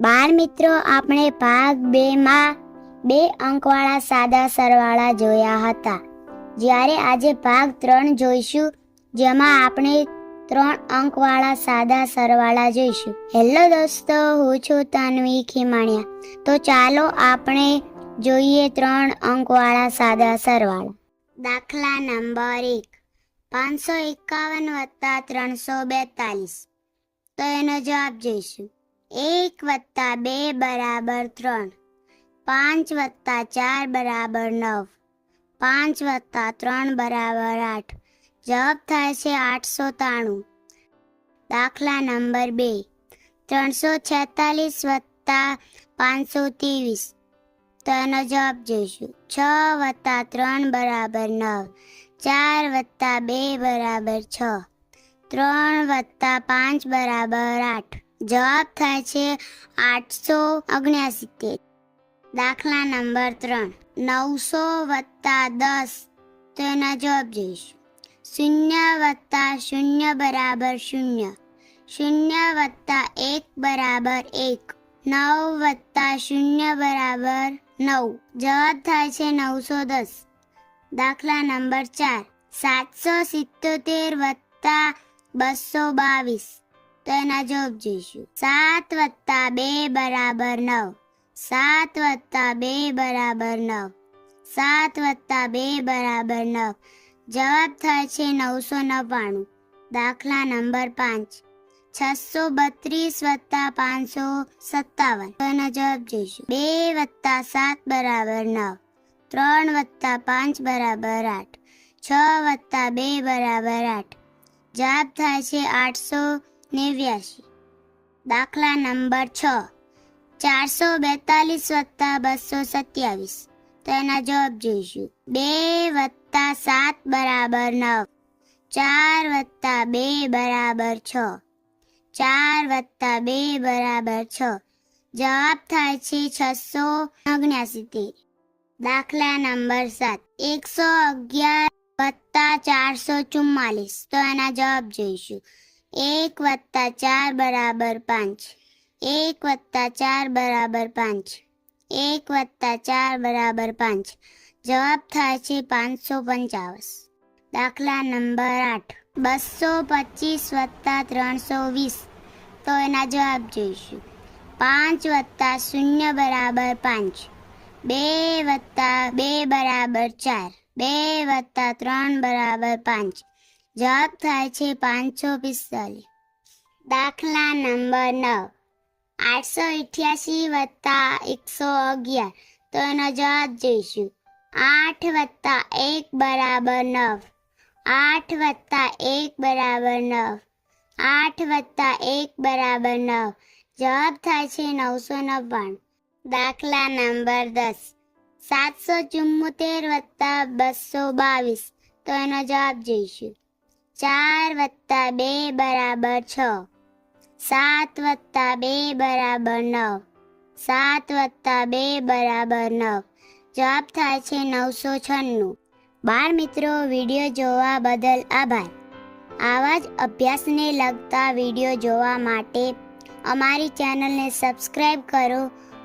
બાળ મિત્રો, આપણે ભાગ 2 માં 2 અંકવાળા સાદા સરવાળા જોયા હતા. જ્યારે આજે ભાગ 3 જોઈશું, જેમાં આપણે 3 અંકવાળા સાદા સરવાળા જોઈશું. હેલો દોસ્તો, હું છું તન્વી ખીમણિયા. તો ચાલો આપણે જોઈએ 3 અંકવાળા સાદા સરવાળા. દાખલા નંબર 1, 551 + 342. તો એનો જવાબ જોઈશું. 1 + 2 = 3, 5 + 4 = 9, 5 + 3 = 8. જવાબ થાય છે 893. દાખલા નંબર 2, 346 + 523. તો એનો જવાબ જોઈશું. 6 + 3 = 9, 4 + 2 = 6, 3 + 5 = 8. જવાબ થાય છે 869. દાખલા નંબર 3, 900 + 10. તો એના જવાબ જોઈશું. 0 + 0 = 0, 0 + 1 = 1, 9 + 0 = 9. જવાબ થાય છે 910. દાખલા નંબર 4, 777 + 222. તો એના જવાબ જોઈશું. 7 + 2 = 9, 7 + 2 = 9, 7 + 2 = 9. જવાબ થાય છે 999. દાખલા નંબર 5, 632 + 557. તો એનો જવાબ જોઈશું. 2 + 7 = 9, 3 + 5 = 8, 6 + 2 = 8. જવાબ થાય છે 889. દાખલા નંબર 6, 442 + 227. તો એના જવાબ જોઈશું. 2 + 7 = 9, 4 + 2 = 6, 4 + 2 = 6. જવાબ થાય છે 669. દાખલા નંબર 7, 111 + 444. તો એના જવાબ જોઈશું. 1 + 4 = 5, 1 + 4 = 5, 1 + 4 = 5. જવાબ થાય છે 555. દાખલા નંબર 8, 225 + 320. તો એના જવાબ જોઈશું. 5 + 0 = 5, 2 + 2 = 4, 2 + 3 = 5. જવાબ થાય છે 545. દાખલા નંબર 9, 888 + 111. તો એનો જવાબ જોઈશું. 8 + 1 = 9, 8 + 1 = 9, 8 + 1 = 9. જવાબ થાય છે 999. દાખલા નંબર 10, 774 + 222. તો એનો જવાબ જોઈશું. 4 + 2 = 6, 7 + 2 = 9, 7 + 2 = 9. જવાબ થાય છે 996. બાળ મિત્રો, વિડીયો જોવા બદલ આભાર. આવા જ અભ્યાસને લગતા વિડીયો જોવા માટે અમારી ચેનલને સબસ્ક્રાઈબ કરો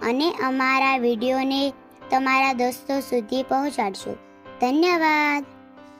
અને અમારા વિડીયોને તમારા દોસ્તો સુધી પહોંચાડશો. ધન્યવાદ.